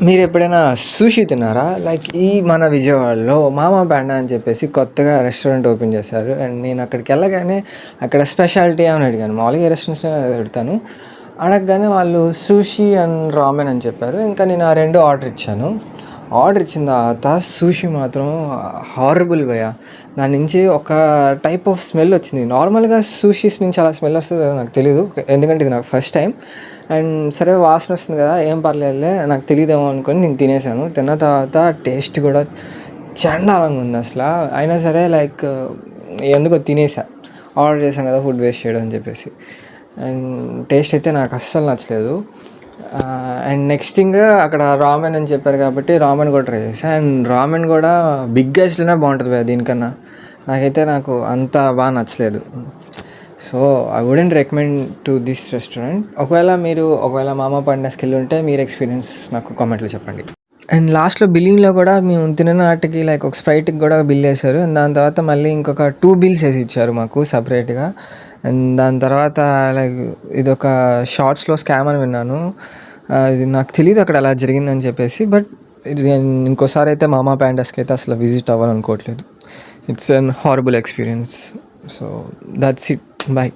మీరెప్పుడైనా సుషి తిన్నారా? లైక్ ఈ మన విజయవాడలో మామ పాండా అని చెప్పేసి కొత్తగా రెస్టారెంట్ ఓపెన్ చేశారు. అండ్ నేను అక్కడికెళ్ళగానే అక్కడ స్పెషాలిటీ ఏమని అడిగాను. మామూలుగా ఏ రెస్టారెంట్స్‌లో అడుగుతాను. అడగగానే వాళ్ళు సుషి అండ్ రామెన్ అని చెప్పారు. ఇంకా నేను ఆ 2 ఆర్డర్ ఇచ్చాను. ఆర్డర్ ఇచ్చిన తర్వాత సుషి మాత్రం హారబుల్ భయ్యా! దాని నుంచి ఒక టైప్ ఆఫ్ స్మెల్ వచ్చింది. నార్మల్‌గా సుషీస్ నుంచి అలా స్మెల్ వస్తదో నాకు తెలీదు. ఎందుకంటే ఇది నాకు ఫస్ట్ టైం. అండ్ సరే వాసన వస్తుంది కదా, ఏం పర్లేదులే, నాకు తెలీదేమో అనుకోని నేను తినేసాను. తిన్న తర్వాత టేస్ట్ కూడా చండాలంగా ఉంది అసల. అయినా సరే లైక్ ఎందుకో తినేసా. ఆర్డర్ చేశాం కదా ఫుడ్ వేస్ట్ చేయడం అని చెప్పేసి. అండ్ టేస్ట్ అయితే నాకు అస్సలు నచ్చలేదు. అండ్ నెక్స్ట్ థింగ్ అక్కడ రామెన్ అని చెప్పారు కాబట్టి రామెన్ కూడా ట్రై చేశాను. అండ్ రామెన్ కూడా బిగ్ గ్యాస్లోనే బాగుంటుంది భయ్యా దీనికన్నా. నాకు అంత బాగా నచ్చలేదు. So I wouldn't recommend to this restaurant. ఒకవేళ మామ పాండాస్కి వెళ్ళి ఉంటే మీరు ఎక్స్పీరియన్స్ నాకు కామెంట్లో చెప్పండి. అండ్ లాస్ట్‌లో బిల్లింగ్‌లో కూడా మేము తినిన వాటికి లైక్ ఒక స్ప్రైట్‌కి కూడా బిల్ ఏశారు. అండ్ దాని తర్వాత మళ్ళీ ఇంకొక 2 బిల్స్ ఏసి ఇచ్చారు మాకు సెపరేట్‌గా. అండ్ దాని తర్వాత లైక్ ఇదొక షార్ట్స్‌లో స్కామ్ అని విన్నాను. ఇది నాకు తెలీదు అక్కడ అలా జరిగిందని చెప్పేసి. బట్ ఇది నేను ఇంకోసారైతే మామ పాండాస్‌కైతే అసలు విజిట్ అవ్వాలనుకోవట్లేదు. It's an horrible experience. So that's it. By.